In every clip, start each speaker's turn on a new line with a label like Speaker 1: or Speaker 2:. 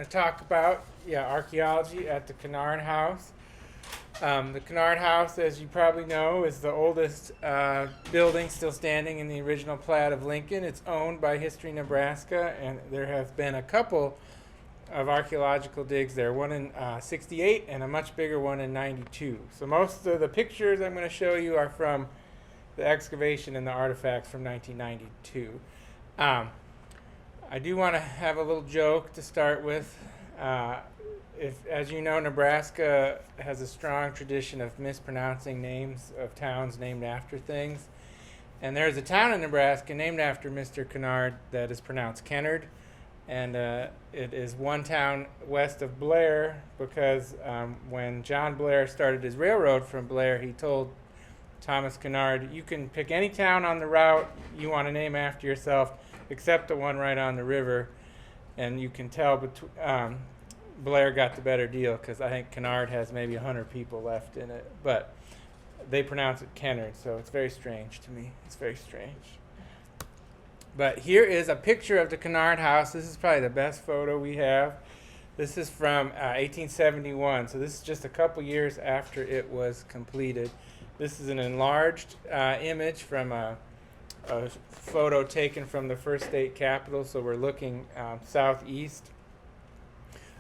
Speaker 1: going to talk about archaeology at the Kennard House. The Kennard House, as you probably know, is the oldest building still standing in the original plat of Lincoln. It's owned by History Nebraska, and there have been a couple of archaeological digs there, one in 68 and a much bigger one in 92. So most of the pictures I'm going to show you are from the excavation and the artifacts from 1992. I do want to have a little joke to start with. As you know, Nebraska has a strong tradition of mispronouncing names of towns named after things. And there's a town in Nebraska named after Mr. Kennard that is pronounced Kennard. And it is one town west of Blair because when John Blair started his railroad from Blair, he told Thomas Kennard, you can pick any town on the route you want to name after yourself except the one right on the river. And you can tell Blair got the better deal because I think Kennard has maybe 100 people left in it. But they pronounce it Kennard, so it's very strange to me. It's very strange. But here is a picture of the Kennard House. This is probably the best photo we have. This is from 1871, so this is just a couple years after it was completed. This is an enlarged image from a photo taken from the first state capitol, so we're looking southeast.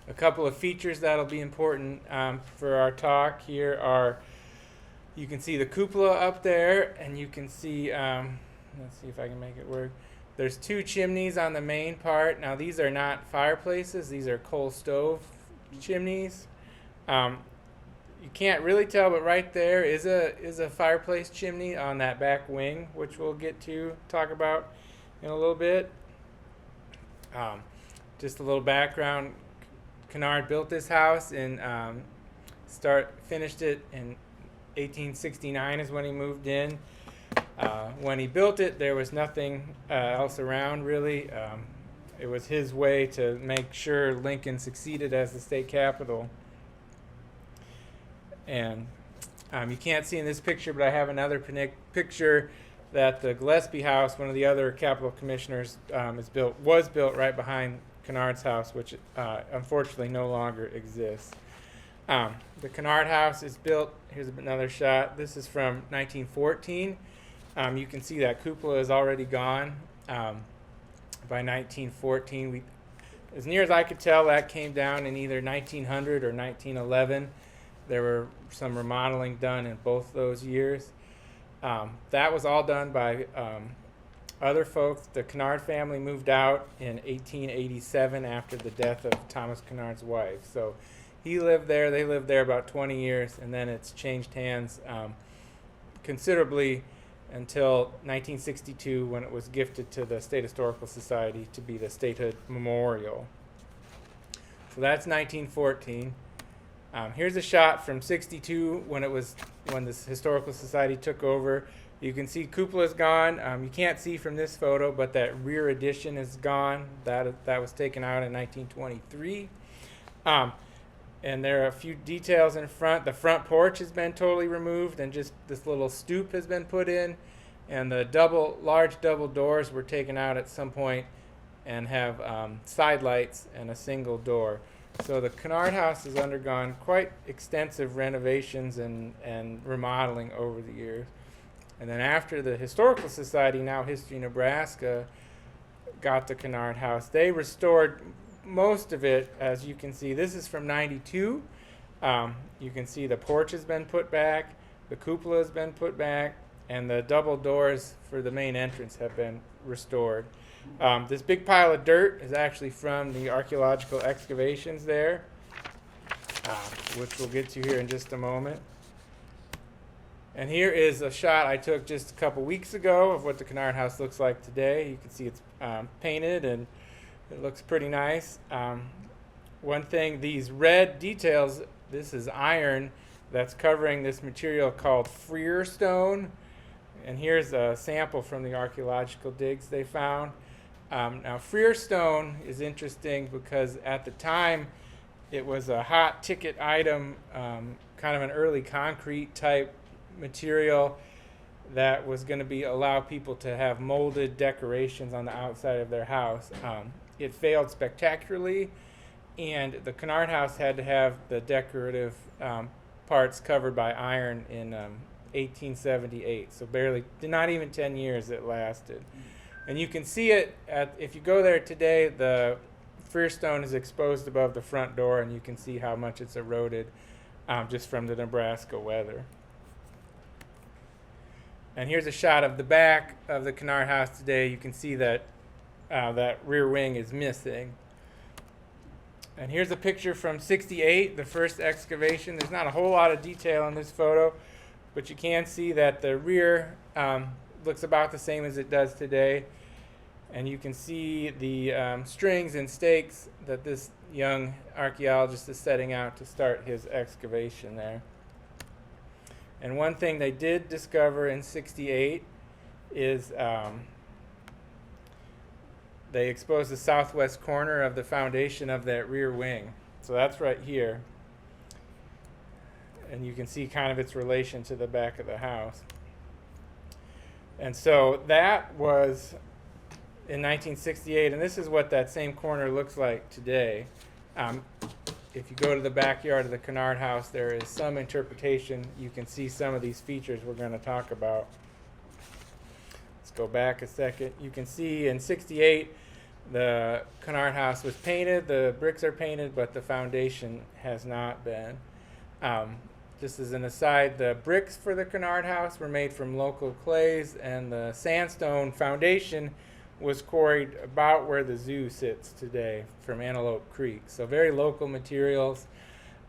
Speaker 1: A couple of features that'll be important for our talk here are, you can see the cupola up there, and you can see, let's see if I can make it work. There's two chimneys on the main part. Now these are not fireplaces, these are coal stove chimneys. You can't really tell, but right there is a fireplace chimney on that back wing, which we'll get to talk about in a little bit. Just a little background. Kennard built this house and finished it in 1869 is when he moved in. When he built it, there was nothing else around really. It was his way to make sure Lincoln succeeded as the state capital. And you can't see in this picture, but I have another picture that the Gillespie House, one of the other Capitol commissioners, was built right behind Kennard's house, which unfortunately no longer exists. The Kennard House is built. Here's another shot. This is from 1914. You can see that cupola is already gone by 1914. As near as I could tell, that came down in either 1900 or 1911. There were some remodeling done in both those years. That was all done by other folks. The Kennard family moved out in 1887 after the death of Thomas Kennard's wife. So he lived there. They lived there about 20 years, and then it's changed hands considerably until 1962 when it was gifted to the State Historical Society to be the statehood memorial. So that's 1914. Here's a shot from 62 when the Historical Society took over. You can see cupola's gone. You can't see from this photo, but that rear addition is gone. That was taken out in 1923. And there are a few details in front. The front porch has been totally removed, and just this little stoop has been put in. And the large double doors were taken out at some point and have side lights and a single door. So the Kennard House has undergone quite extensive renovations and remodeling over the years. And then after the Historical Society, now History Nebraska, got the Kennard House, they restored most of it. As you can see, this is from 92. You can see the porch has been put back, the cupola has been put back, and the double doors for the main entrance have been restored. This big pile of dirt is actually from the archaeological excavations there, which we'll get to here in just a moment. And here is a shot I took just a couple weeks ago of what the Kennard House looks like today. You can see it's painted and it looks pretty nice. One thing, these red details, this is iron that's covering this material called freer stone. And here's a sample from the archaeological digs they found. Now, freer stone is interesting because at the time it was a hot ticket item, kind of an early concrete type material that was going to allow people to have molded decorations on the outside of their house. It failed spectacularly, and the Kennard House had to have the decorative parts covered by iron in 1878. So barely, not even 10 years it lasted. And you can see it if you go there today, the freestone is exposed above the front door, and you can see how much it's eroded just from the Nebraska weather. And here's a shot of the back of the Kennard House today. You can see that that rear wing is missing. And here's a picture from '68, the first excavation. There's not a whole lot of detail in this photo, but you can see that the rear looks about the same as it does today. And you can see the strings and stakes that this young archaeologist is setting out to start his excavation there. And one thing they did discover in '68 is they exposed the southwest corner of the foundation of that rear wing. So that's right here. And you can see kind of its relation to the back of the house. And so that was in 1968, and this is what that same corner looks like today. If you go to the backyard of the Kennard House, there is some interpretation. You can see some of these features we're going to talk about. Let's go back a second. You can see in '68, the Kennard House was painted. The bricks are painted, but the foundation has not been. Just as an aside, the bricks for the Kennard House were made from local clays, and the sandstone foundation was quarried about where the zoo sits today from Antelope Creek. So very local materials.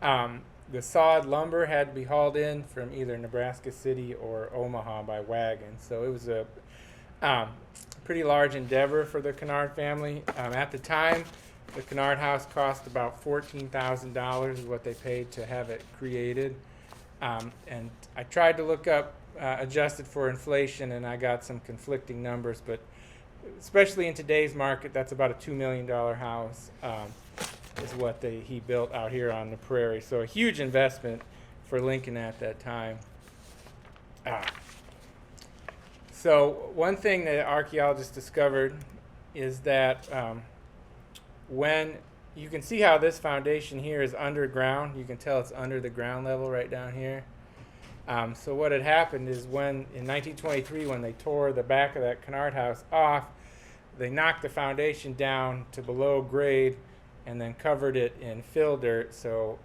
Speaker 1: The sawed lumber had to be hauled in from either Nebraska City or Omaha by wagon. So it was a pretty large endeavor for the Kennard family. At the time, the Kennard House cost about $14,000 is what they paid to have it created. And I tried to look up adjusted for inflation, and I got some conflicting numbers, but especially in today's market, that's about a $2 million house is what he built out here on the prairie. So a huge investment for Lincoln at that time. So one thing that archaeologists discovered is that when you can see how this foundation here is underground, you can tell it's under the ground level right down here. So what had happened is in 1923, when they tore the back of that Kennard House off, they knocked the foundation down to below grade and then covered it in fill dirt. So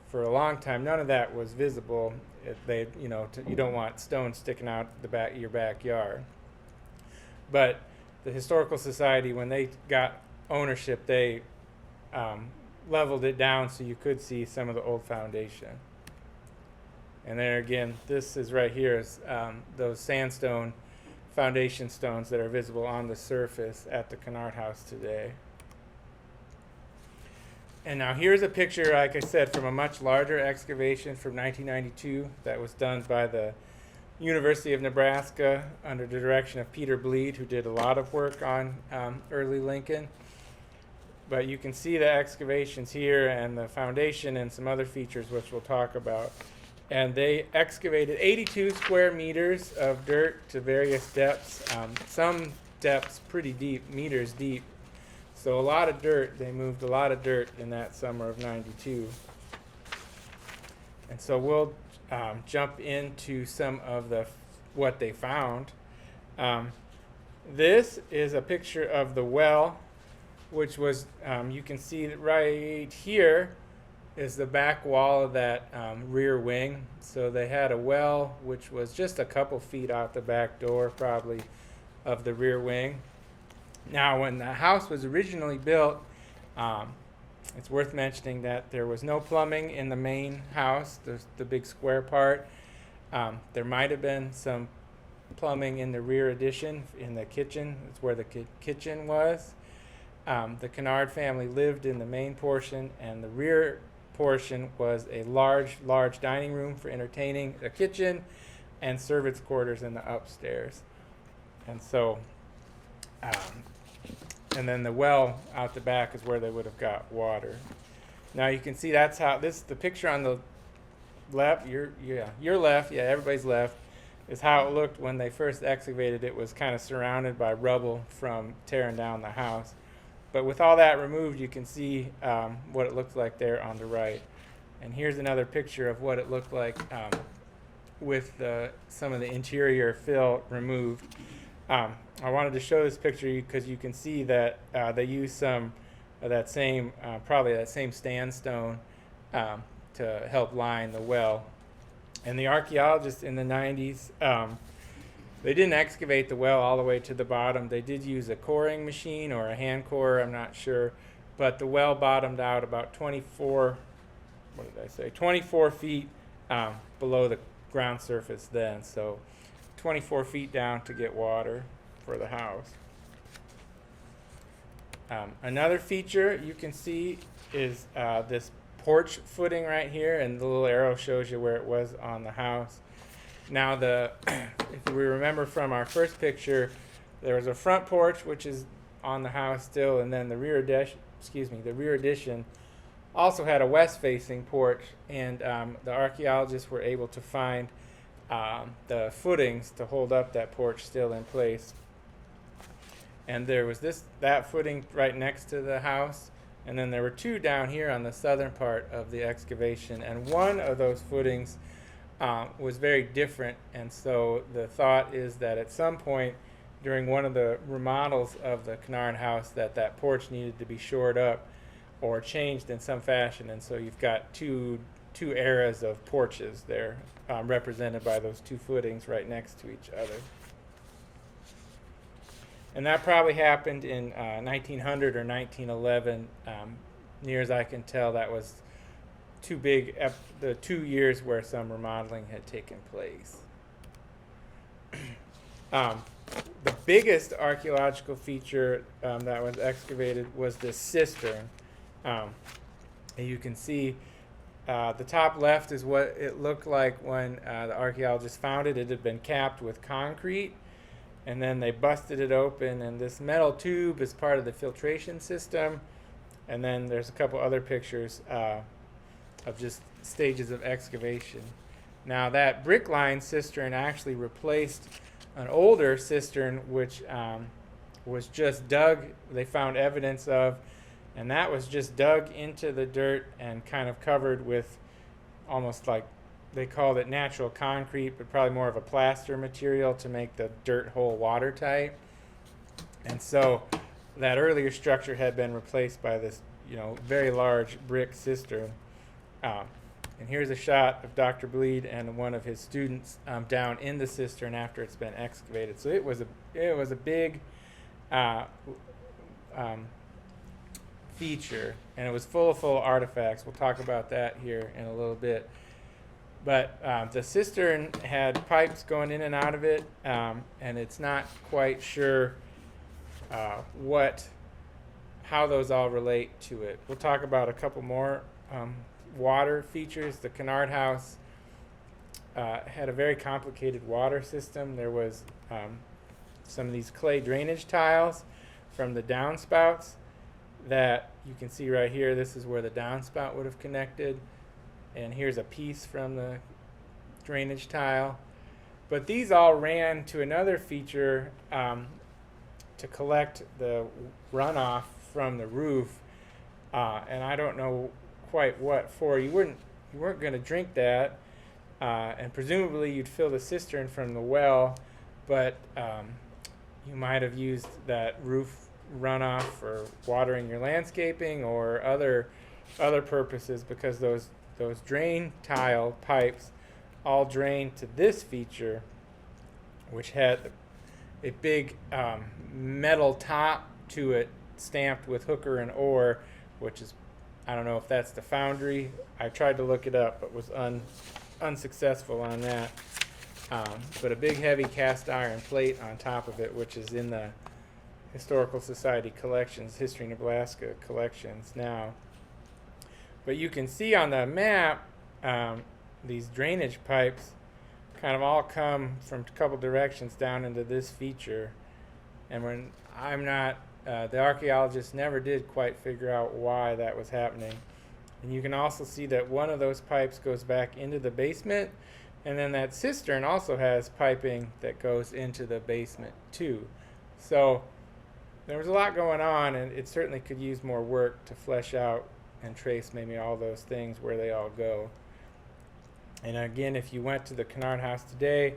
Speaker 1: for a long time, none of that was visible. You don't want stones sticking out the back of your backyard. But the Historical Society, when they got ownership, they leveled it down so you could see some of the old foundation. And there again, this is right here is those sandstone foundation stones that are visible on the surface at the Kennard House today. And now here's a picture, like I said, from a much larger excavation from 1992 that was done by the University of Nebraska under the direction of Peter Bleed, who did a lot of work on early Lincoln. But you can see the excavations here and the foundation and some other features which we'll talk about. And they excavated 82 square meters of dirt to various depths, some depths pretty deep, meters deep. So a lot of dirt, they moved a lot of dirt in that summer of '92. And so we'll jump into some of what they found. This is a picture of the well, which was, you can see that right here is the back wall of that rear wing. So they had a well which was just a couple feet out the back door probably of the rear wing. Now when the house was originally built, it's worth mentioning that there was no plumbing in the main house, the big square part. There might have been some plumbing in the rear addition in the kitchen. It's where the kitchen was. The Kennard family lived in the main portion, and the rear portion was a large dining room for entertaining, a kitchen, and servants' quarters in the upstairs. And so, and then the well out the back is where they would have got water. Now you can see that's how the picture on the left, your left, everybody's left, is how it looked when they first excavated. It was kind of surrounded by rubble from tearing down the house. But with all that removed, you can see what it looks like there on the right. And here's another picture of what it looked like with some of the interior fill removed. I wanted to show this picture because you can see that they use some of that same, probably that same sandstone to help line the well. And the archaeologists in the 90s, they didn't excavate the well all the way to the bottom. They did use a coring machine or a hand core, I'm not sure. But the well bottomed out about 24 feet below the ground surface then. So 24 feet down to get water for the house. Another feature you can see is this porch footing right here, and the little arrow shows you where it was on the house. Now, if we remember from our first picture, there was a front porch which is on the house still, and then the rear addition also had a west-facing porch, and the archaeologists were able to find the footings to hold up that porch still in place. And there was that footing right next to the house, and then there were two down here on the southern part of the excavation, and one of those footings was very different. And so the thought is that at some point during one of the remodels of the Kennard House that porch needed to be shored up or changed in some fashion, and so you've got two eras of porches there represented by those two footings right next to each other. And that probably happened in 1900 or 1911. Near as I can tell, that was too big, the 2 years where some remodeling had taken place. The biggest archaeological feature that was excavated was this cistern. And you can see the top left is what it looked like when the archaeologists found it. It had been capped with concrete, and then they busted it open, and this metal tube is part of the filtration system. And then there's a couple other pictures of just stages of excavation. Now, that brick-lined cistern actually replaced an older cistern which was just dug, they found evidence of, and that was just dug into the dirt and kind of covered with almost like, they called it natural concrete, but probably more of a plaster material to make the dirt hole watertight. And so that earlier structure had been replaced by this, very large brick cistern. And here's a shot of Dr. Bleed and one of his students down in the cistern after it's been excavated. So it was a big feature, and it was full of artifacts. We'll talk about that here in a little bit. But the cistern had pipes going in and out of it, and it's not quite sure how those all relate to it. We'll talk about a couple more water features. The Kennard House had a very complicated water system. There was some of these clay drainage tiles from the downspouts that you can see right here. This is where the downspout would have connected, and here's a piece from the drainage tile. But these all ran to another feature to collect the runoff from the roof, and I don't know quite what for. You weren't going to drink that, and presumably you'd fill the cistern from the well, but you might have used that roof runoff for watering your landscaping or other purposes, because those drain tile pipes all drain to this feature, which had a big metal top to it stamped with hooker and oar, which is, I don't know if that's the foundry. I tried to look it up but was unsuccessful on that. But a big heavy cast iron plate on top of it, which is in the Historical Society collections, History Nebraska collections now. But you can see on the map these drainage pipes kind of all come from a couple directions down into this feature. And when the archaeologists never did quite figure out why that was happening. And you can also see that one of those pipes goes back into the basement, and then that cistern also has piping that goes into the basement too. So there was a lot going on, and it certainly could use more work to flesh out and trace maybe all those things where they all go. And again, if you went to the Kennard House today,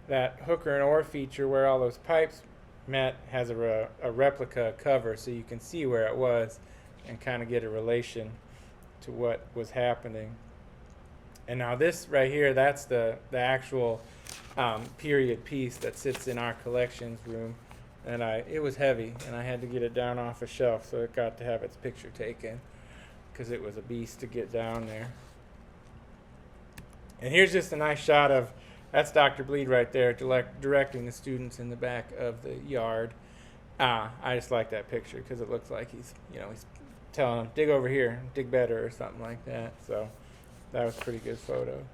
Speaker 1: that hooker and oar feature where all those pipes met has a replica cover, so you can see where it was and kind of get a relation to what was happening. And now this right here, that's the actual period piece that sits in our collections room. And it was heavy, and I had to get it down off a shelf, so it got to have its picture taken, because it was a beast to get down there. And here's just a nice shot of, that's Dr. Bleed right there, directing the students in the back of the yard. I just like that picture because it looks like he's telling them, dig over here, dig better, or something like that. So that was a pretty good photo.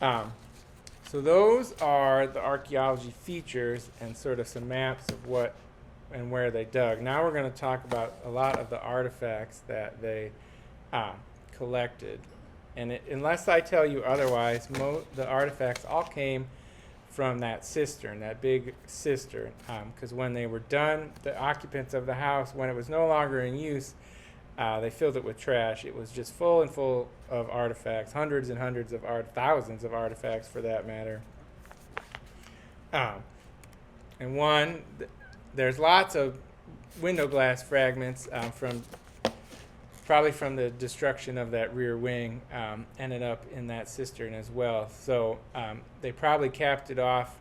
Speaker 1: So those are the archaeology features and sort of some maps of what and where they dug. Now we're going to talk about a lot of the artifacts that they collected. And unless I tell you otherwise, the artifacts all came from that cistern, that big cistern. Because when they were done, the occupants of the house, when it was no longer in use, they filled it with trash. It was just full and full of artifacts, hundreds and hundreds of thousands of artifacts for that matter. And there's lots of window glass fragments probably from the destruction of that rear wing, ended up in that cistern as well. So they probably capped it off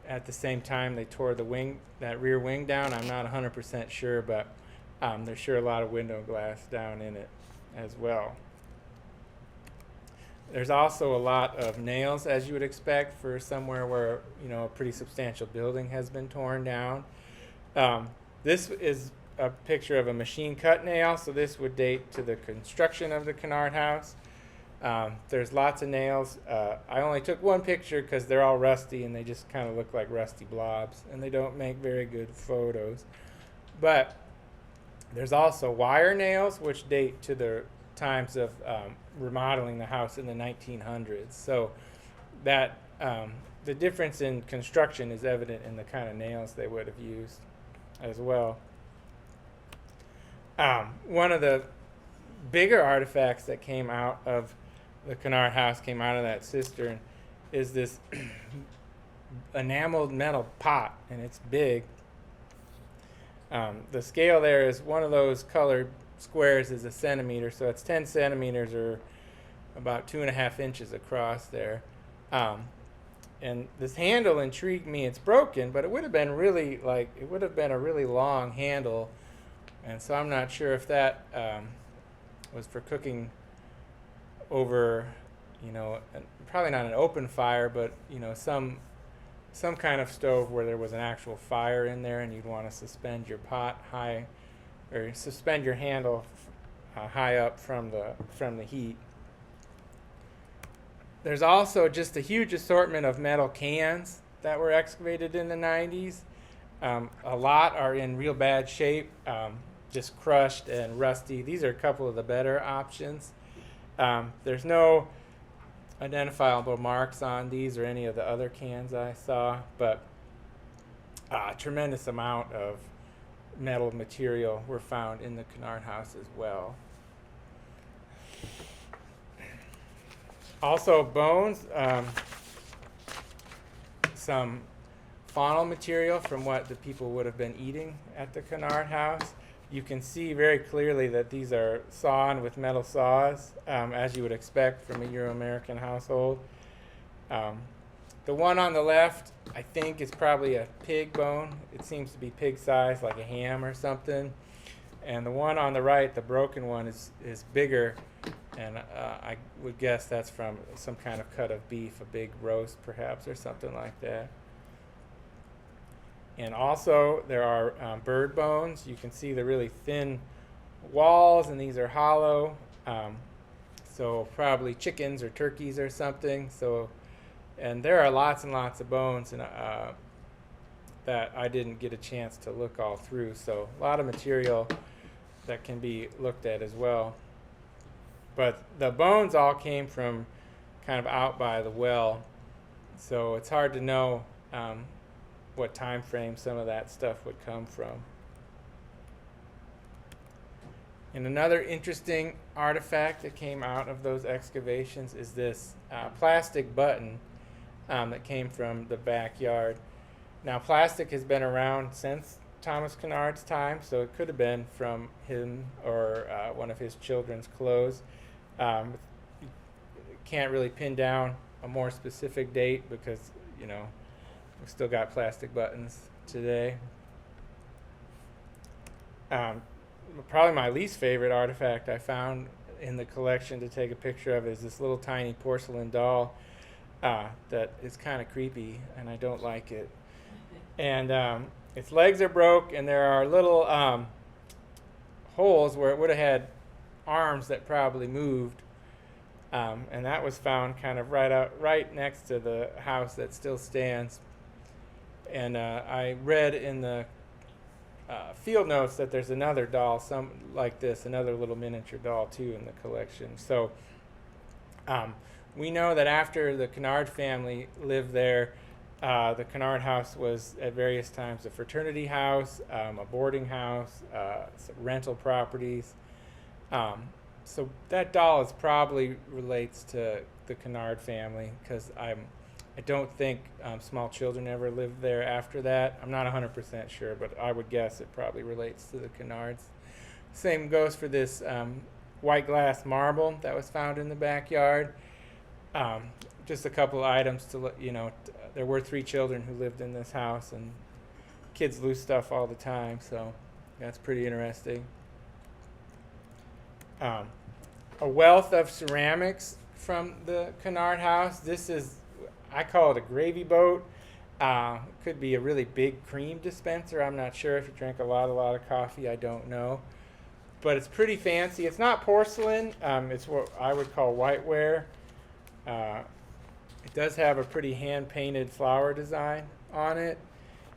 Speaker 1: at the same time they tore that rear wing down. I'm not 100% sure, but there's sure a lot of window glass down in it as well. There's also a lot of nails, as you would expect for somewhere where a pretty substantial building has been torn down. This is a picture of a machine cut nail, so this would date to the construction of the Kennard House. There's lots of nails. I only took one picture because they're all rusty and they just kind of look like rusty blobs, and they don't make very good photos. But there's also wire nails, which date to the times of remodeling the house in the 1900s. So that the difference in construction is evident in the kind of nails they would have used as well. One of the bigger artifacts that came out of the Kennard House, came out of that cistern, is this enameled metal pot, and it's big. The scale there is one of those colored squares is a centimeter, so it's 10 centimeters or about 2.5 inches across there. And this handle intrigued me. It's broken, but it would have been a really long handle. And so I'm not sure if that was for cooking over, probably not an open fire, but some kind of stove where there was an actual fire in there, and you'd want to suspend your pot high, or suspend your handle high up from the heat. There's also just a huge assortment of metal cans that were excavated in the 90s. A lot are in real bad shape. Just crushed and rusty. These are a couple of the better options. There's no identifiable marks on these or any of the other cans I saw, but a tremendous amount of metal material were found in the Kennard House as well. Also bones, some faunal material from what the people would have been eating at the Kennard House. You can see very clearly that these are sawn with metal saws, as you would expect from a Euro-American household. The one on the left, I think, is probably a pig bone. It seems to be pig size, like a ham or something. And the one on the right, the broken one, is bigger, and I would guess that's from some kind of cut of beef, a big roast perhaps, or something like that. And also there are bird bones. You can see the really thin walls, and these are hollow. So probably chickens or turkeys or something. And there are lots and lots of bones, and that I didn't get a chance to look all through. So a lot of material that can be looked at as well. But the bones all came from kind of out by the well, so it's hard to know what time frame some of that stuff would come from. And another interesting artifact that came out of those excavations is this plastic button that came from the backyard. Now, plastic has been around since Thomas Kennard's time, so it could have been from him or one of his children's clothes. Can't really pin down a more specific date because, you know, we've still got plastic buttons today. Probably my least favorite artifact I found in the collection to take a picture of is this little tiny porcelain doll that is kind of creepy, and I don't like it. And its legs are broke, and there are little holes where it would have had arms that probably moved. And that was found kind of right next to the house that still stands. And I read in the field notes that there's another doll, some like this, another little miniature doll too in the collection. So we know that after the Kennard family lived there, the Kennard House was at various times a fraternity house, a boarding house, some rental properties. So that doll is probably relates to the Kennard family because I don't think small children ever lived there after that. I'm not 100% sure, but I would guess it probably relates to the Kennards. Same goes for this white glass marble that was found in the backyard. Just a couple of items to let you know. There were 3 children who lived in this house, and kids lose stuff all the time, so that's pretty interesting. A wealth of ceramics from the Kennard House. This is, I call it a gravy boat. Could be a really big cream dispenser. I'm not sure. If you drink a lot of coffee, I don't know. But it's pretty fancy. It's not porcelain. It's what I would call whiteware. It does have a pretty hand-painted flower design on it,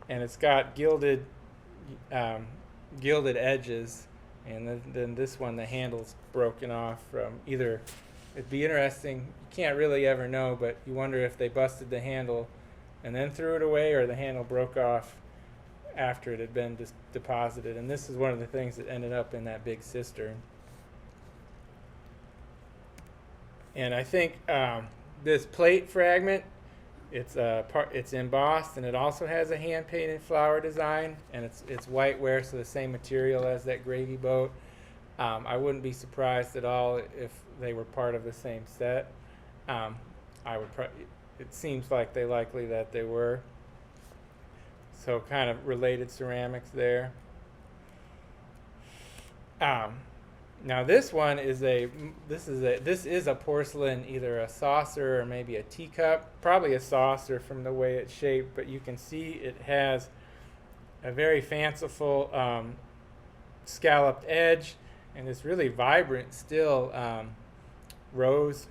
Speaker 1: and it's got gilded edges. And then this one, the handle's broken off from either. It'd be interesting. You can't really ever know, but you wonder if they busted the handle and then threw it away, or the handle broke off after it had been deposited. And this is one of the things that ended up in that big cistern. And I think this plate fragment, it's embossed, and it also has a hand-painted flower design, and it's whiteware, so the same material as that gravy boat. I wouldn't be surprised at all if they were part of the same set. It seems like likely that they were. So kind of related ceramics there. Now this one is this is a porcelain, either a saucer or maybe a teacup, probably a saucer from the way it's shaped, but you can see it has a very fanciful scalloped edge and this really vibrant still rose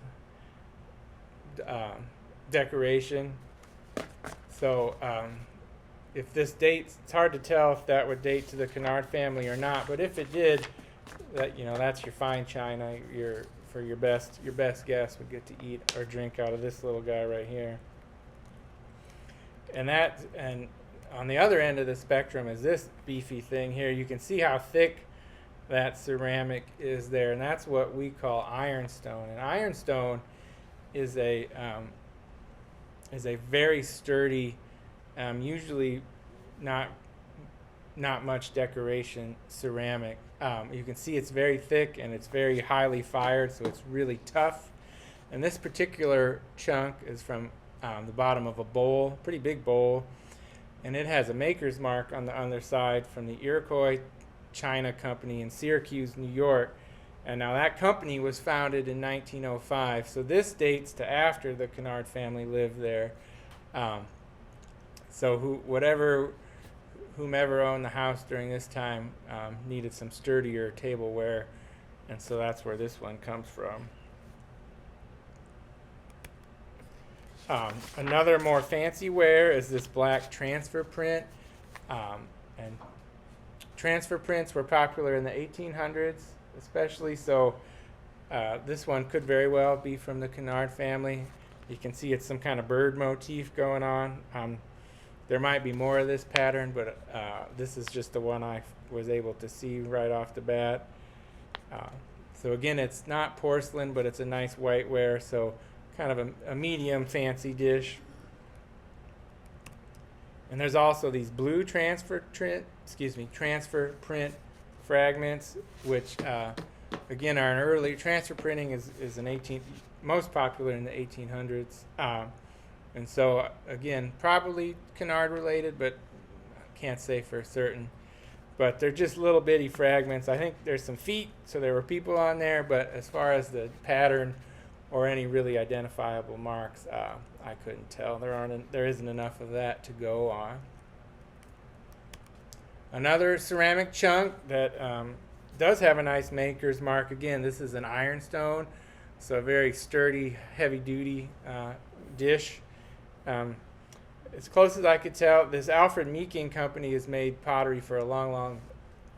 Speaker 1: decoration. So if this dates, it's hard to tell if that would date to the Kennard family or not, but if it did, that's your fine china. Your best guest would get to eat or drink out of this little guy right here. And on the other end of the spectrum is this beefy thing here. You can see how thick that ceramic is there, and that's what we call ironstone. And ironstone is a very sturdy, usually not much decoration ceramic. You can see it's very thick and it's very highly fired, so it's really tough. And this particular chunk is from the bottom of a bowl, pretty big bowl, and it has a maker's mark on the underside from the Iroquois China Company in Syracuse, New York. And now that company was founded in 1905, so this dates to after the Kennard family lived there. So whomever owned the house during this time needed some sturdier tableware, and so that's where this one comes from. Another more fancy ware is this black transfer print, and transfer prints were popular in the 1800s especially, so this one could very well be from the Kennard family. You can see it's some kind of bird motif going on. There might be more of this pattern, but this is just the one I was able to see right off the bat. So again, it's not porcelain, but it's a nice whiteware, so kind of a medium fancy dish. And there's also these blue transfer print fragments, which again are an early transfer printing is an most popular in the 1800s. And so again, probably Kennard related, but I can't say for certain. But they're just little bitty fragments. I think there's some feet, so there were people on there, but as far as the pattern or any really identifiable marks, I couldn't tell. There isn't enough of that to go on. Another ceramic chunk that does have a nice maker's mark. Again, this is an ironstone, so a very sturdy, heavy-duty dish. As close as I could tell, this Alfred Meekin company has made pottery for a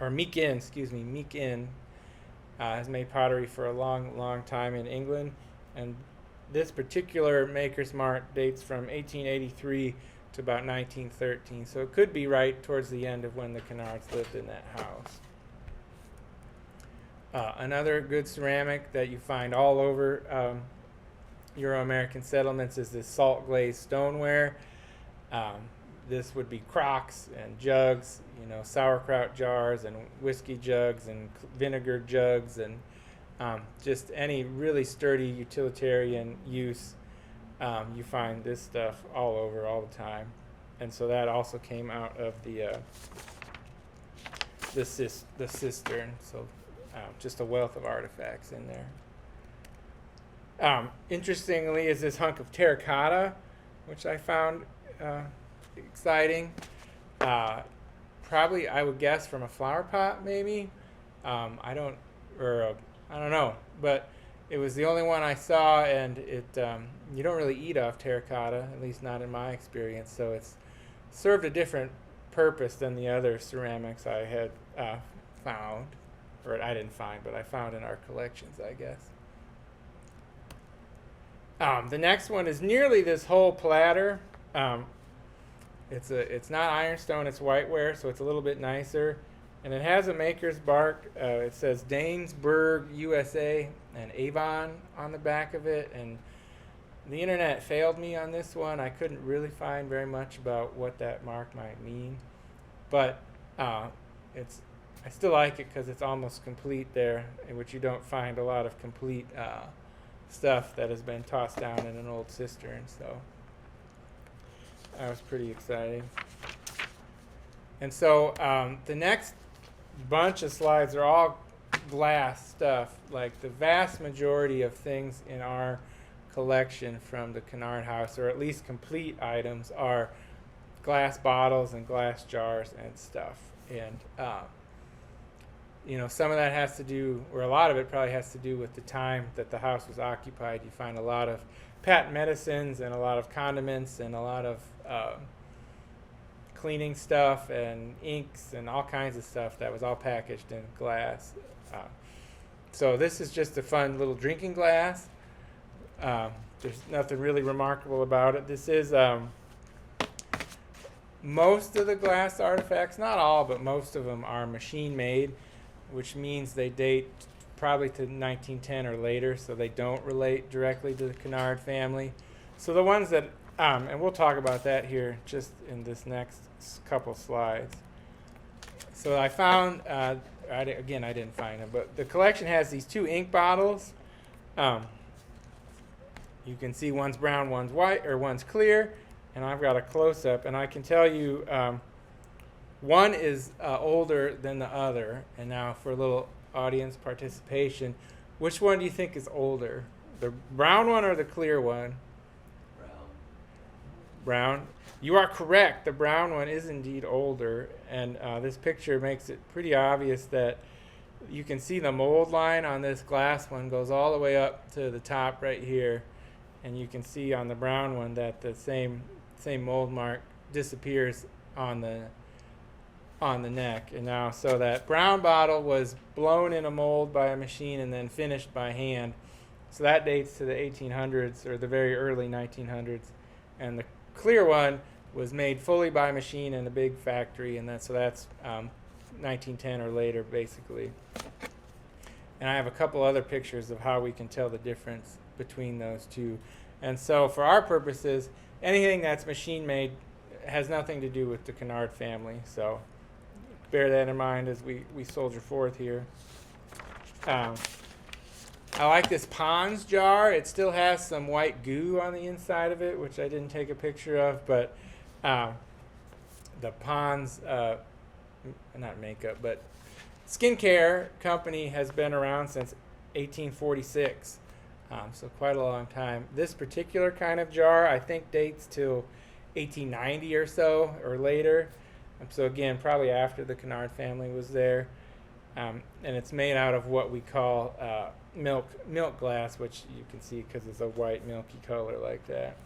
Speaker 1: Meekin has made pottery for a long time in England, and this particular maker's mark dates from 1883 to about 1913, so it could be right towards the end of when the Kennards lived in that house. Another good ceramic that you find all over Euro-American settlements is this salt glazed stoneware. This would be crocks and jugs, sauerkraut jars and whiskey jugs and vinegar jugs, and just any really sturdy utilitarian use. You find this stuff all over all the time. And so that also came out of the cistern. So just a wealth of artifacts in there. Interestingly is this hunk of terracotta, which I found exciting. Probably, I would guess, from a flower pot, maybe. I don't know, but it was the only one I saw, and you don't really eat off terracotta, at least not in my experience. So it's served a different purpose than the other ceramics I had found, or I didn't find, but I found in our collections, I guess. The next one is nearly this whole platter. It's not ironstone, it's whiteware, so it's a little bit nicer. And it has a maker's bark. It says Danesburg, USA, and Avon on the back of it. And the internet failed me on this one. I couldn't really find very much about what that mark might mean. But I still like it because it's almost complete there, in which you don't find a lot of complete stuff that has been tossed down in an old cistern. So that was pretty exciting. And so the next bunch of slides are all glass stuff. Like the vast majority of things in our collection from the Kennard House, or at least complete items, are glass bottles and glass jars and stuff. And some of that has to do, or a lot of it probably has to do with the time that the house was occupied. You find a lot of patent medicines and a lot of condiments and a lot of cleaning stuff and inks and all kinds of stuff that was all packaged in glass. So this is just a fun little drinking glass. There's nothing really remarkable about it. This is most of the glass artifacts, not all, but most of them are machine made, which means they date probably to 1910 or later, so they don't relate directly to the Kennard family. So the ones that, and we'll talk about that here just in this next couple slides. So I found, I didn't find them, but the collection has these two ink bottles. You can see one's brown, one's white, or one's clear, and I've got a close-up, and I can tell you one is older than the other. And now for a little audience participation, which one do you think is older? The brown one or the clear one? Brown. You are correct. The brown one is indeed older, and this picture makes it pretty obvious that you can see the mold line on this glass one goes all the way up to the top right here, and you can see on the brown one that the same mold mark disappears on the neck. And now, so that brown bottle was blown in a mold by a machine and then finished by hand. So that dates to the 1800s or the very early 1900s. And the clear one was made fully by machine in a big factory, and that's 1910 or later, basically. And I have a couple other pictures of how we can tell the difference between those two. And so for our purposes, anything that's machine made has nothing to do with the Kennard family. So bear that in mind as we soldier forth here. I like this Pond's jar. It still has some white goo on the inside of it, which I didn't take a picture of, but the Pond's, not makeup, but skincare company has been around since 1846, so quite a long time. This particular kind of jar, I think, dates till 1890 or so, or later. So again, probably after the Kennard family was there. And it's made out of what we call milk glass, which you can see because it's a white milky color like that.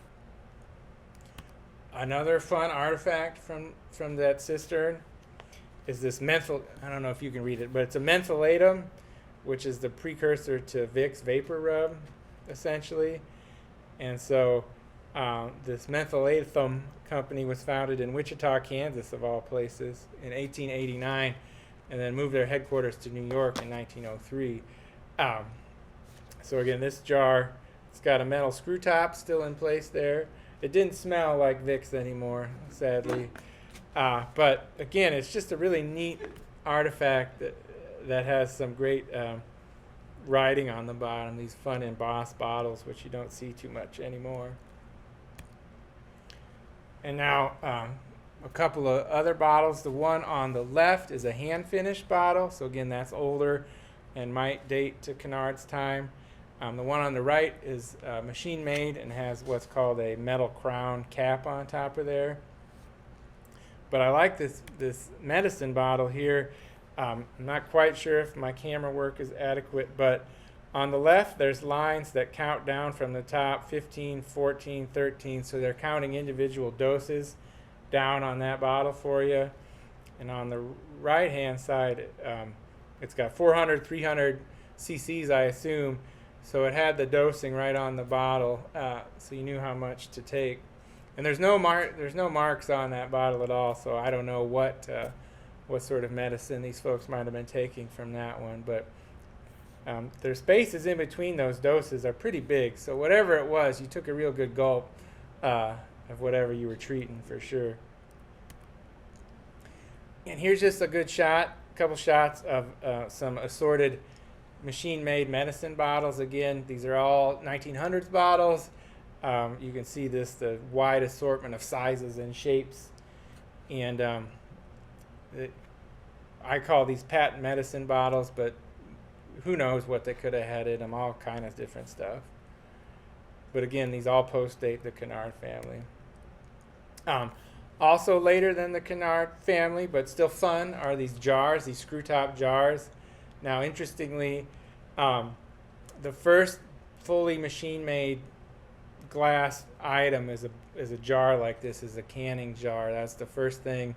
Speaker 1: Another fun artifact from that cistern is this menthol. I don't know if you can read it, but it's a mentholatum, which is the precursor to Vicks Vapor Rub, essentially. And so this mentholatum company was founded in Wichita, Kansas, of all places, in 1889, and then moved their headquarters to New York in 1903. So again, this jar, it's got a metal screw top still in place there. It didn't smell like Vicks anymore, sadly. But again, it's just a really neat artifact that has some great writing on the bottom, these fun embossed bottles, which you don't see too much anymore. And now a couple of other bottles. The one on the left is a hand-finished bottle. So again, that's older and might date to Kennard's time. The one on the right is machine-made and has what's called a metal crown cap on top of there. But I like this medicine bottle here. I'm not quite sure if my camera work is adequate, but on the left, there's lines that count down from the top, 15, 14, 13. So they're counting individual doses down on that bottle for you. And on the right-hand side, it's got 400, 300 cc's, I assume. So it had the dosing right on the bottle, so you knew how much to take. And there's no marks on that bottle at all, so I don't know what sort of medicine these folks might have been taking from that one. But their spaces in between those doses are pretty big, so whatever it was, you took a real good gulp of whatever you were treating for sure. And here's just a good couple shots of some assorted machine-made medicine bottles. Again, these are all 1900s bottles. You can see the wide assortment of sizes and shapes. And I call these patent medicine bottles, but who knows what they could have had in them, all kind of different stuff. But again, these all post-date the Kennard family. Also later than the Kennard family, but still fun, are these jars, these screw-top jars. Now, interestingly, the first fully machine-made glass item is a jar like this, is a canning jar. That's the first thing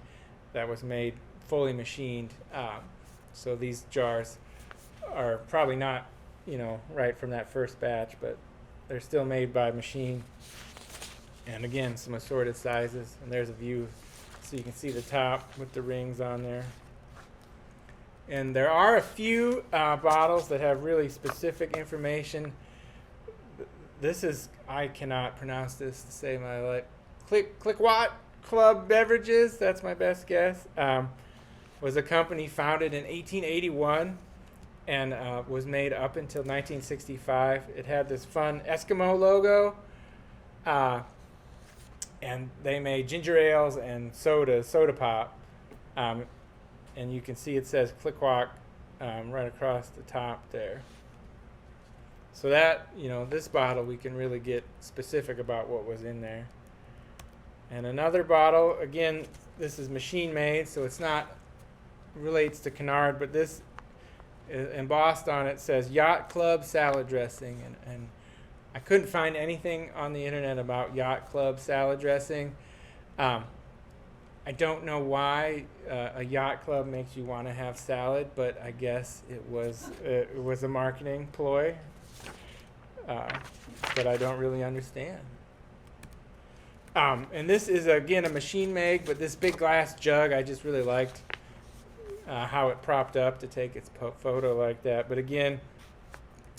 Speaker 1: that was made fully machined. So these jars are probably not, right from that first batch, but they're still made by machine. And again, some assorted sizes. And there's a view, so you can see the top with the rings on there. And there are a few bottles that have really specific information. This is, I cannot pronounce this to save my life. Clickwatt Club Beverages, that's my best guess. Was a company founded in 1881 and was made up until 1965. It had this fun Eskimo logo. And they made ginger ales and soda pop. And you can see it says Clickwatt right across the top there. So that, this bottle, we can really get specific about what was in there. And another bottle, again, this is machine made, so it's not, relates to Kennard, but this embossed on it says Yacht Club salad dressing. And I couldn't find anything on the internet about Yacht Club salad dressing. I don't know why a yacht club makes you want to have salad, but I guess it was a marketing ploy that I don't really understand. And this is, again, a machine made, but this big glass jug, I just really liked how it propped up to take its photo like that. But again,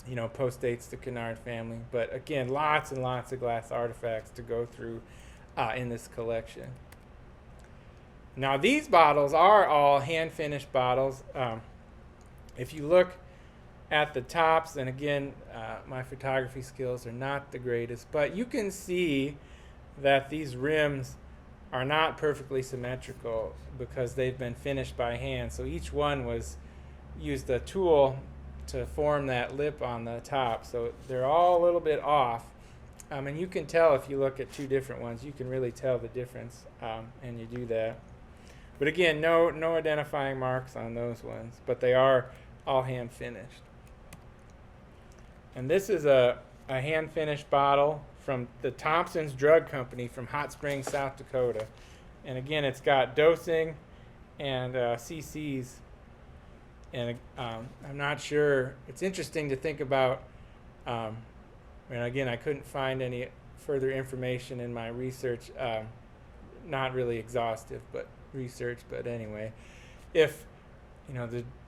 Speaker 1: postdates the Kennard family. But again, lots and lots of glass artifacts to go through in this collection. Now, these bottles are all hand-finished bottles. If you look at the tops, and again, my photography skills are not the greatest, but you can see that these rims are not perfectly symmetrical because they've been finished by hand. So each one used a tool to form that lip on the top. So they're all a little bit off. And you can tell if you look at two different ones, you can really tell the difference, and you do that. But again, no identifying marks on those ones, but they are all hand finished. And this is a hand finished bottle from the Thompson's Drug Company from Hot Springs, South Dakota. And again, it's got dosing and cc's. And I'm not sure. It's interesting to think about. And again, I couldn't find any further information in my research. Not really exhaustive, but research. But anyway, if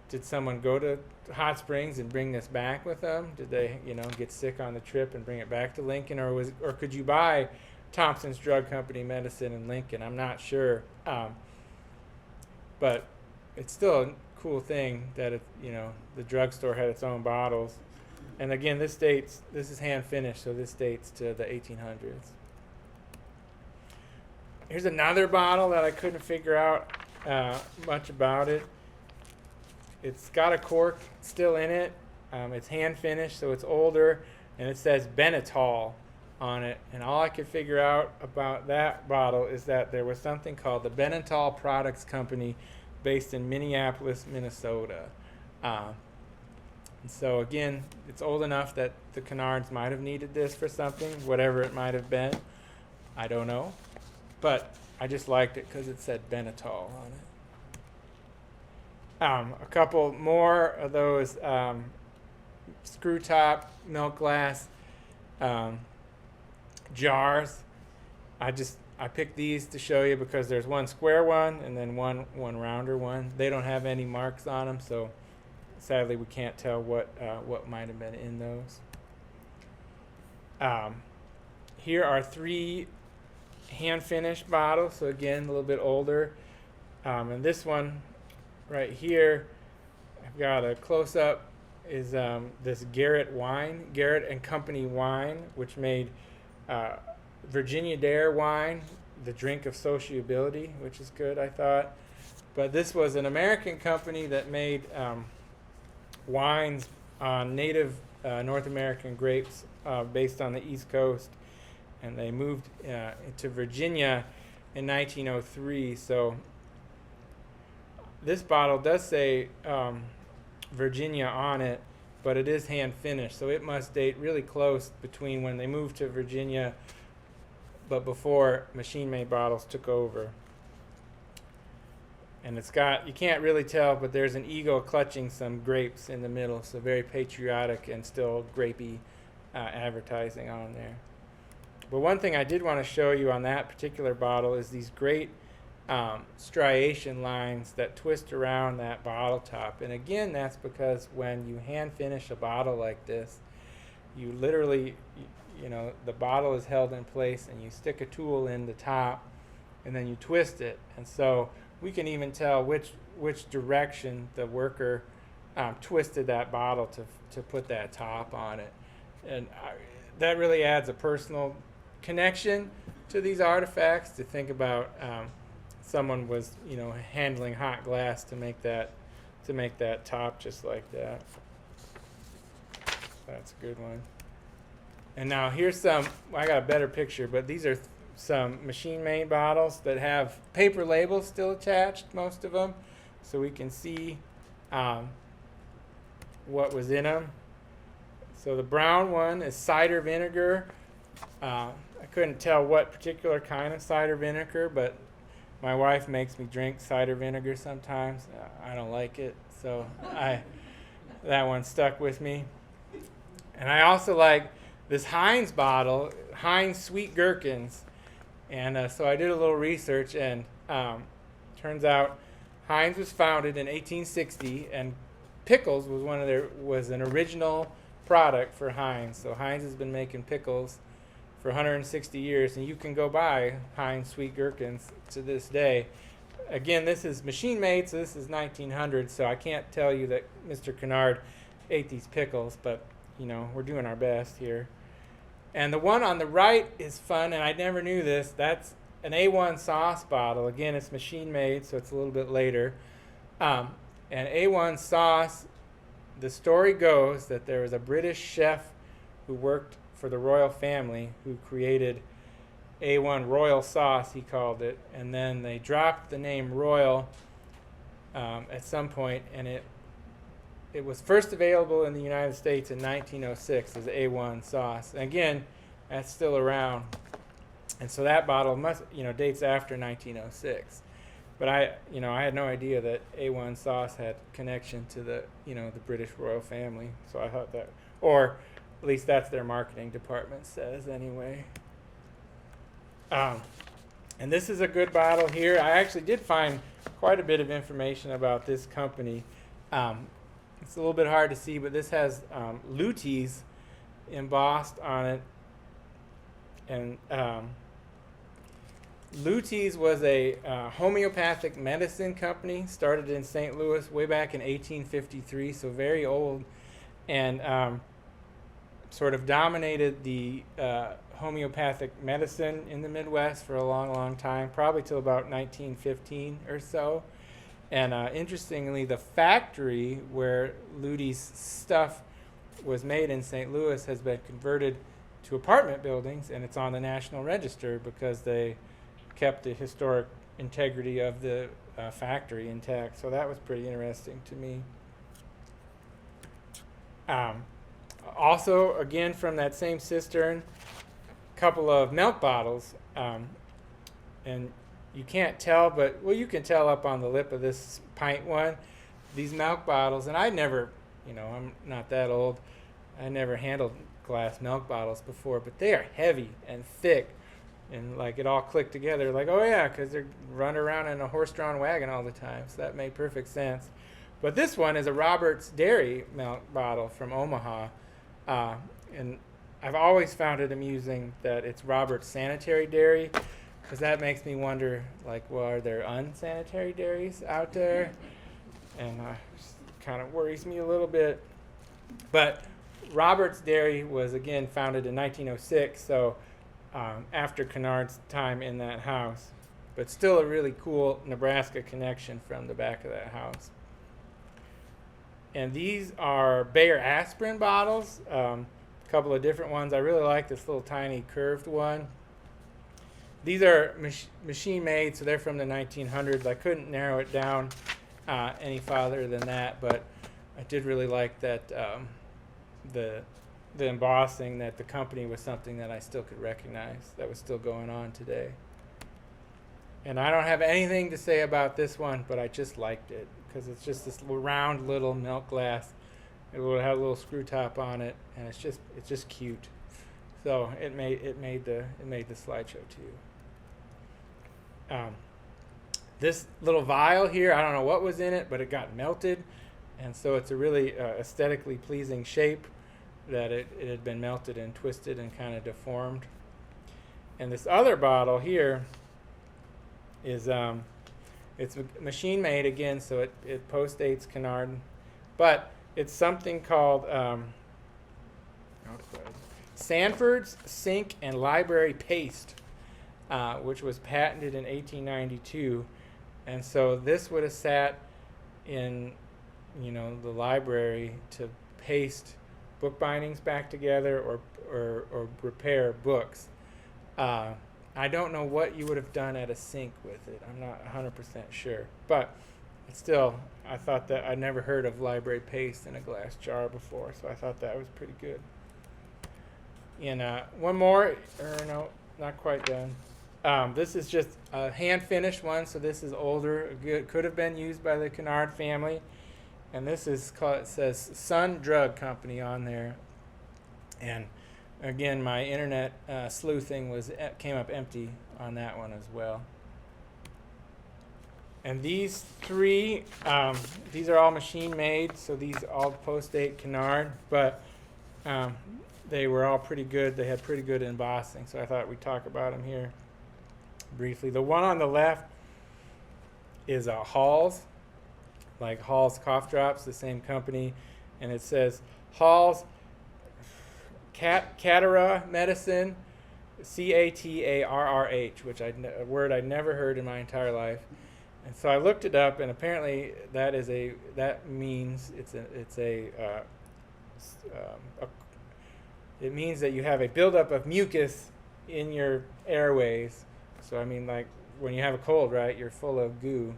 Speaker 1: did someone go to Hot Springs and bring this back with them? Did they, get sick on the trip and bring it back to Lincoln, or could you buy Thompson's Drug Company medicine in Lincoln? I'm not sure, but it's still a cool thing that the drugstore had its own bottles. And again, this is hand finished, so this dates to the 1800s. Here's another bottle that I couldn't figure out much about it. It's got a cork still in it. It's hand finished, so it's older, and it says Benetol on it. And all I could figure out about that bottle is that there was something called the Benetol Products Company based in Minneapolis, Minnesota. And so again, it's old enough that the Kennards might have needed this for something, whatever it might have been. I don't know. But I just liked it because it said Benetol on it. A couple more of those screw top milk glass jars. I picked these to show you because there's one square one and then one rounder one. They don't have any marks on them, so sadly we can't tell what might have been in those. Here are 3 hand finished bottles. So again, a little bit older. And this one right here, I've got a close-up, is this Garret and Company wine, which made Virginia Dare wine, the drink of sociability, which is good, I thought. But this was an American company that made wines on native North American grapes based on the East Coast. And they moved to Virginia in 1903, so this bottle does say Virginia on it, but it is hand finished, so it must date really close between when they moved to Virginia, but before machine-made bottles took over. And it's got, you can't really tell, but there's an eagle clutching some grapes in the middle, so very patriotic and still grapey advertising on there. But one thing I did want to show you on that particular bottle is these great striation lines that twist around that bottle top. And again, that's because when you hand finish a bottle like this, you literally, the bottle is held in place and you stick a tool in the top and then you twist it. And so we can even tell which direction the worker twisted that bottle to put that top on it. And that really adds a personal connection to these artifacts, to think about someone was handling hot glass to make that top just like that. That's a good one. And now here's some, I got a better picture, but these are some machine-made bottles that have paper labels still attached, most of them, so we can see what was in them. So the brown one is cider vinegar. I couldn't tell what particular kind of cider vinegar, but my wife makes me drink cider vinegar sometimes. I don't like it, so that one stuck with me. And I also like this Heinz bottle, Heinz Sweet Gherkins. And so I did a little research, and turns out Heinz was founded in 1860, and pickles was an original product for Heinz. So Heinz has been making pickles for 160 years, and you can go buy Heinz sweet gherkins to this day. Again, this is machine made, so this is 1900, so I can't tell you that Mr. Kennard ate these pickles, but we're doing our best here. And the one on the right is fun, and I never knew this. That's an A1 sauce bottle. Again, it's machine made, so it's a little bit later. And A1 sauce, the story goes that there was a British chef who worked for the royal family who created A1 royal sauce, he called it, and then they dropped the name royal at some point, and it was first available in the United States in 1906 as A1 sauce. And again, that's still around, and so that bottle dates after 1906. But I had no idea that A1 sauce had connection to the British royal family. So I thought that, or at least that's their marketing department says anyway. And this is a good bottle here. I actually did find quite a bit of information about this company. It's a little bit hard to see, but this has lutees embossed on it. And Lute's was a homeopathic medicine company, started in St. Louis way back in 1853, so very old, and sort of dominated the homeopathic medicine in the Midwest for a long, long time, probably till about 1915 or so. And interestingly, the factory where Lute's stuff was made in St. Louis has been converted to apartment buildings, and it's on the National Register because they kept the historic integrity of the factory intact. So that was pretty interesting to me. Also, again, from that same cistern, a couple of milk bottles. And you can't tell, but, well, you can tell up on the lip of this pint one. These milk bottles, and I never, I'm not that old. I never handled glass milk bottles before, but they are heavy and thick. And like it all clicked together, like, oh yeah, because they're running around in a horse-drawn wagon all the time. So that made perfect sense. But this one is a Robert's Dairy milk bottle from Omaha. And I've always found it amusing that it's Robert's Sanitary Dairy, because that makes me wonder, like, well, are there unsanitary dairies out there? And kind of worries me a little bit. But Robert's Dairy was, again, founded in 1906, so after Kennard's time in that house. But still a really cool Nebraska connection from the back of that house. And these are Bayer aspirin bottles, a couple of different ones. I really like this little tiny curved one. These are machine made, so they're from the 1900s. I couldn't narrow it down any farther than that, but I did really like that the embossing, that the company was something that I still could recognize, that was still going on today. And I don't have anything to say about this one, but I just liked it because it's just this round little milk glass. It will have a little screw top on it, and it's just cute. So it made the slideshow too. This little vial here, I don't know what was in it, but it got melted, and so it's a really aesthetically pleasing shape, that it had been melted and twisted and kind of deformed. And this other bottle here is it's machine made again, so it postdates Kennard, but it's something called Sanford's Sink and Library Paste, which was patented in 1892. And so this would have sat in the library to paste book bindings back together or repair books. I don't know what you would have done at a sink with it. I'm not 100% sure. But still, I thought that I'd never heard of library paste in a glass jar before, so I thought that was pretty good. And one more, or no, not quite done. This is just a hand-finished one, so this is older. Could have been used by the Kennard family. And this is called, it says Sun Drug Company on there. And Again, my internet sleuthing came up empty on that one as well. And these three, these are all machine made, so these all post-date Kennard, but they were all pretty good. They had pretty good embossing, so I thought we'd talk about them here briefly. The one on the left is Hall's, like Hall's Cough Drops, the same company, and it says Hall's Catara Medicine, Catarrh, which a word I'd never heard in my entire life. And so I looked it up, and apparently that means it means that you have a buildup of mucus in your airways. So I mean, like when you have a cold, right? You're full of goo.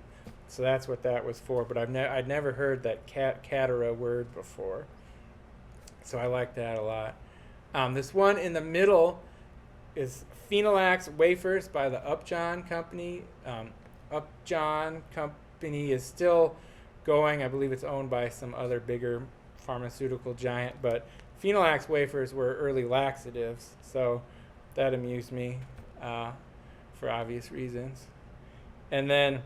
Speaker 1: So that's what that was for. But I'd never heard that catara word before. So I like that a lot. This one in the middle is Phenolax Wafers by the Upjohn Company. Upjohn Company is still going. I believe it's owned by some other bigger pharmaceutical giant, but Phenolax wafers were early laxatives, so that amused me for obvious reasons. And then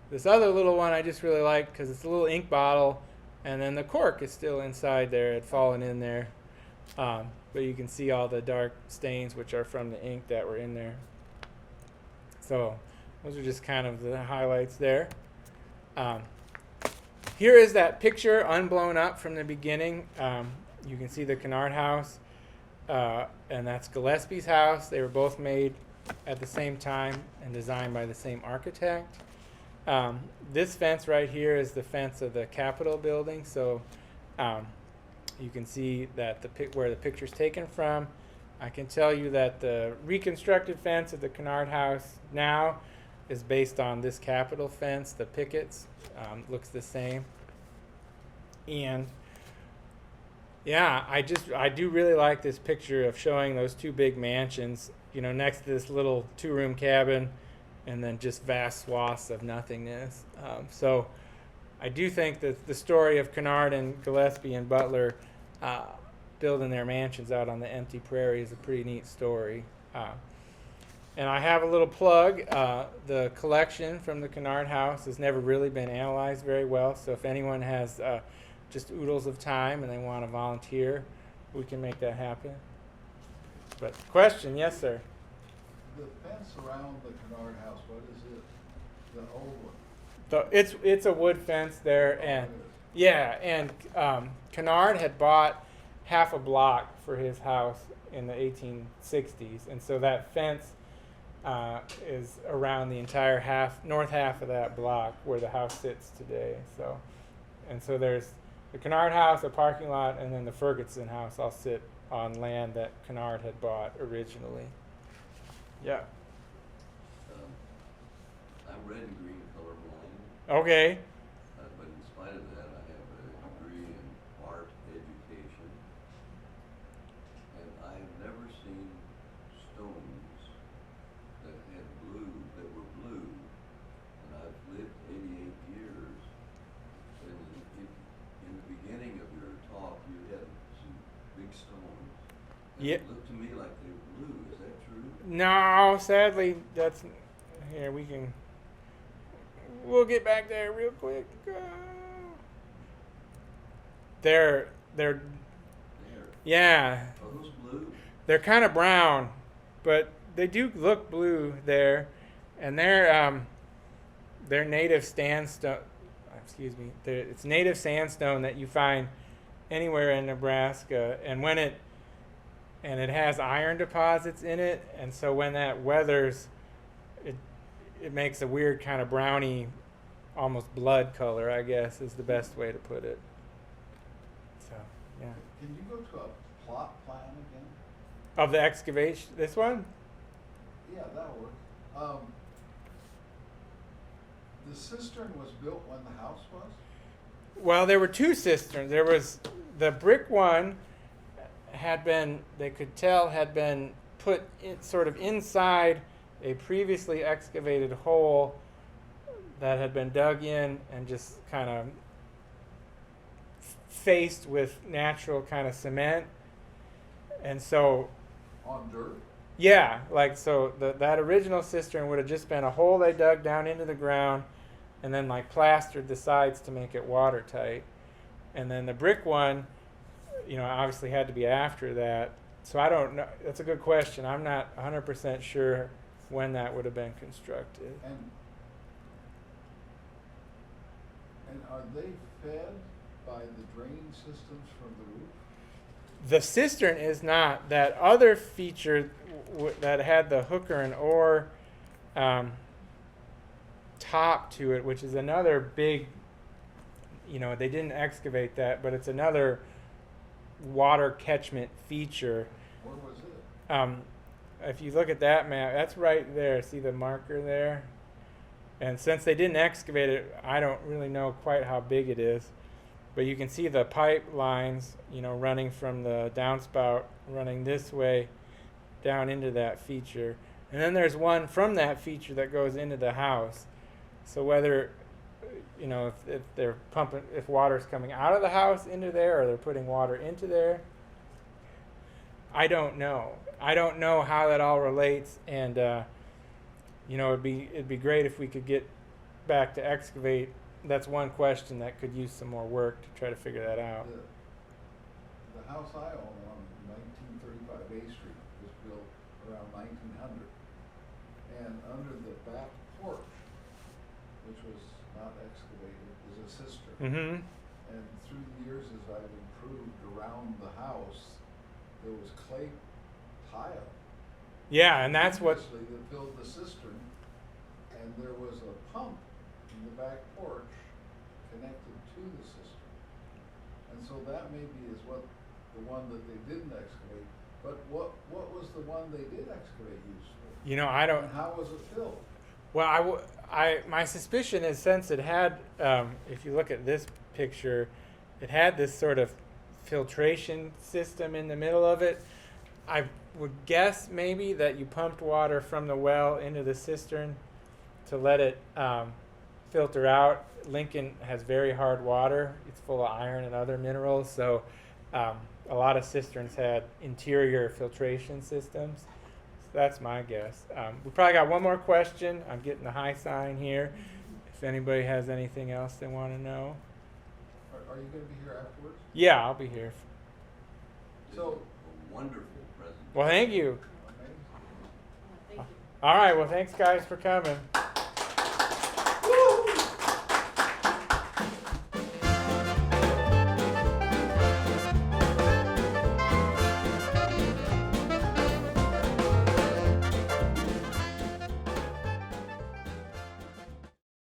Speaker 1: this other little one I just really like because it's a little ink bottle, and then the cork is still inside there. It had fallen in there, but you can see all the dark stains, which are from the ink that were in there. So those are just kind of the highlights there. Here is that picture unblown up from the beginning. You can see the Kennard House, and that's Gillespie's house. They were both made at the same time and designed by the same architect. This fence right here is the fence of the Capitol building, so you can see that where the picture's taken from. I can tell you that the reconstructed fence of the Kennard House now is based on this Capitol fence. The pickets looks the same. And yeah, I do really like this picture of showing those two big mansions, you know, next to this little 2-room cabin, and then just vast swaths of nothingness. So I do think that the story of Kennard and Gillespie and Butler building their mansions out on the empty prairie is a pretty neat story. And I have a little plug. The collection from the Kennard House has never really been analyzed very well, so if anyone has just oodles of time and they want to volunteer, we can make that happen. But question, yes, sir?
Speaker 2: The fence around the Kennard House, what is it? The old one?
Speaker 1: It's a wood fence there, and yeah, and Kennard had bought half a block for his house in the 1860s, and so that fence is around the entire north half of that block where the house sits today. So, and so there's the Kennard House, a parking lot, and then the Ferguson house all sit on land that Kennard had bought originally. Yeah.
Speaker 3: I'm red and green colorblind.
Speaker 1: Okay.
Speaker 3: But in spite of that, I have a degree in art education. And I've never seen stones that were blue. And I've lived 88 years. And in the beginning of your talk, you had some big stones. And
Speaker 1: Yeah.
Speaker 3: it looked to me like they were blue. Is that true?
Speaker 1: No, sadly, here we'll get back there real quick. They're yeah.
Speaker 3: Are those blue?
Speaker 1: They're kind of brown, but they do look blue there, and they're native sandstone. Excuse me. It's native sandstone that you find anywhere in Nebraska, and it has iron deposits in it, and so when that weathers, it makes a weird kind of browny, almost blood color, I guess is the best way to put it. So, yeah.
Speaker 2: Can you go to a plot plan again?
Speaker 1: Of the excavation, this one?
Speaker 2: Yeah, that'll work. The cistern was built when the house was?
Speaker 1: Well, there were two cisterns. There was the brick one had been put in, sort of inside a previously excavated hole that had been dug in and just kind of faced with natural kind of cement. And so,
Speaker 2: On dirt?
Speaker 1: yeah, like so that original cistern would have just been a hole they dug down into the ground and then like plastered the sides to make it watertight. And then the brick one, obviously had to be after that. So I don't know. That's a good question. I'm not 100% sure when that would have been constructed.
Speaker 2: And are they fed by the drain systems from the roof?
Speaker 1: The cistern is not. That other feature that had the hooker and oar top to it, which is another big, they didn't excavate that, but it's another water catchment feature.
Speaker 2: Where was it?
Speaker 1: If you look at that map, that's right there. See the marker there? And since they didn't excavate it, I don't really know quite how big it is. But you can see the pipe lines, running from the downspout, running this way down into that feature. And then there's one from that feature that goes into the house. So whether, if they're pumping, if water's coming out of the house into there or they're putting water into there, I don't know. I don't know how that all relates. And, it'd be great if we could get back to excavate. That's one question that could use some more work to try to figure that out.
Speaker 2: The house I own on 1935 A Street was built around 1900. And under the back porch, which was not excavated, is a cistern.
Speaker 1: Mm-hmm.
Speaker 2: And through the years, as I've improved around the house, there was clay tile.
Speaker 1: Yeah, and that's what.
Speaker 2: Previously, that filled the cistern, and there was a pump in the back porch connected to the cistern. And so that maybe is what the one that they didn't excavate. But what was the one they did excavate used for?
Speaker 1: I don't.
Speaker 2: And how was it filled?
Speaker 1: Well, my suspicion is since it had, if you look at this picture, it had this sort of filtration system in the middle of it. I would guess maybe that you pumped water from the well into the cistern to let it filter out. Lincoln has very hard water. It's full of iron and other minerals, so a lot of cisterns had interior filtration systems. So that's my guess. We probably got one more question. I'm getting the high sign here. If anybody has anything else they want to know.
Speaker 2: Are you going to be here afterwards?
Speaker 1: Yeah, I'll be here.
Speaker 2: So,
Speaker 3: A wonderful presentation.
Speaker 1: Well, thank you.
Speaker 2: okay.
Speaker 4: Thank you.
Speaker 1: All right, well, thanks guys for coming.